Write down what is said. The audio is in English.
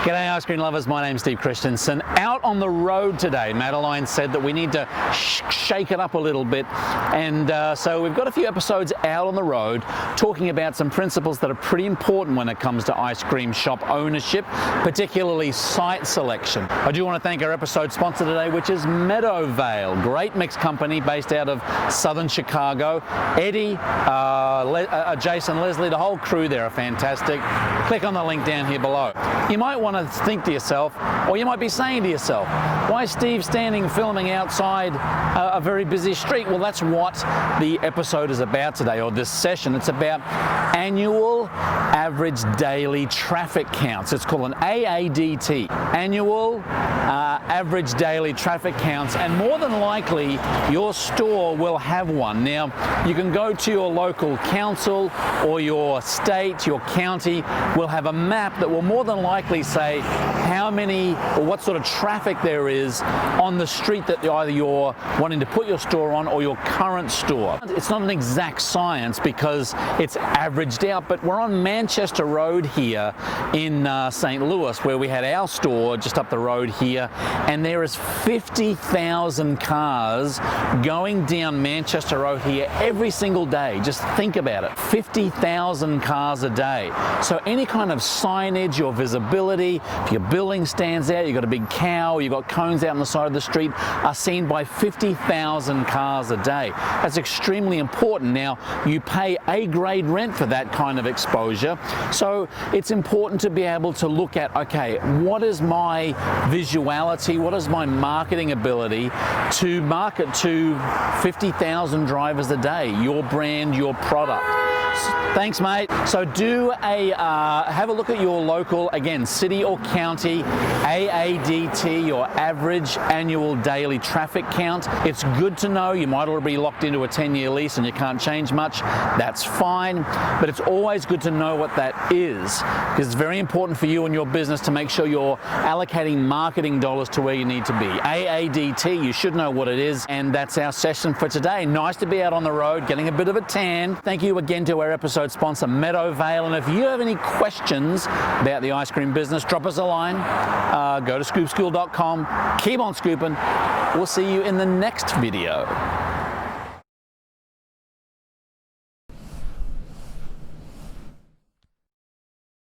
G'day ice cream lovers, my name's Steve Christensen. Out on the road today. Madeline said that we need to shake it up a little bit, and so we've got a few episodes out on the road talking about some principles that are pretty important when it comes to ice cream shop ownership, particularly site selection. I do want to thank our episode sponsor today, which is Meadowvale, great mix company based out of southern Chicago. Eddie, Jason, Leslie, the whole crew there are fantastic. Click on the link down here below. You might want to think to yourself, or you might be saying to yourself, why is Steve standing filming outside a very busy street? Well, that's what the episode is about today, or this session. It's about annual average daily traffic counts. It's called an AADT, annual average daily traffic counts, and more than likely your store will have one. Now, you can go to your local council or your state, your county will have a map that will more than likely say how many or what sort of traffic there is on the street that either you're wanting to put your store on or your current store. It's not an exact science because it's averaged out, but we're on Manchester Road here in St. Louis, where we had our store just up the road here, and there is 50,000 cars going down Manchester Road here every single day. Just think about it, 50,000 cars a day. So any kind of signage or visibility, if your building stands out, you've got a big cow, you've got cones out on the side of the street, are seen by 50,000 cars a day. That's extremely important. Now, you pay A-grade rent for that kind of exposure, so it's important to be able to look at, okay, what is my visuality, what is my marketing ability to market to 50,000 drivers a day, your brand, your product. Thanks, mate. So have a look at your local, again, city or county AADT, your average annual daily traffic count. It's good to know. You might already be locked into a 10-year lease and you can't change much. That's fine, but it's always good to know what that is, because it's very important for you and your business to make sure you're allocating marketing dollars to where you need to be. AADT, you should know what it is, and that's our session for today. Nice to be out on the road, getting a bit of a tan. Thank you again to our episode sponsor, Meadowvale, and if you have any questions about the ice cream business, drop us a line. Go to scoopschool.com. Keep on scooping. We'll see you in the next video.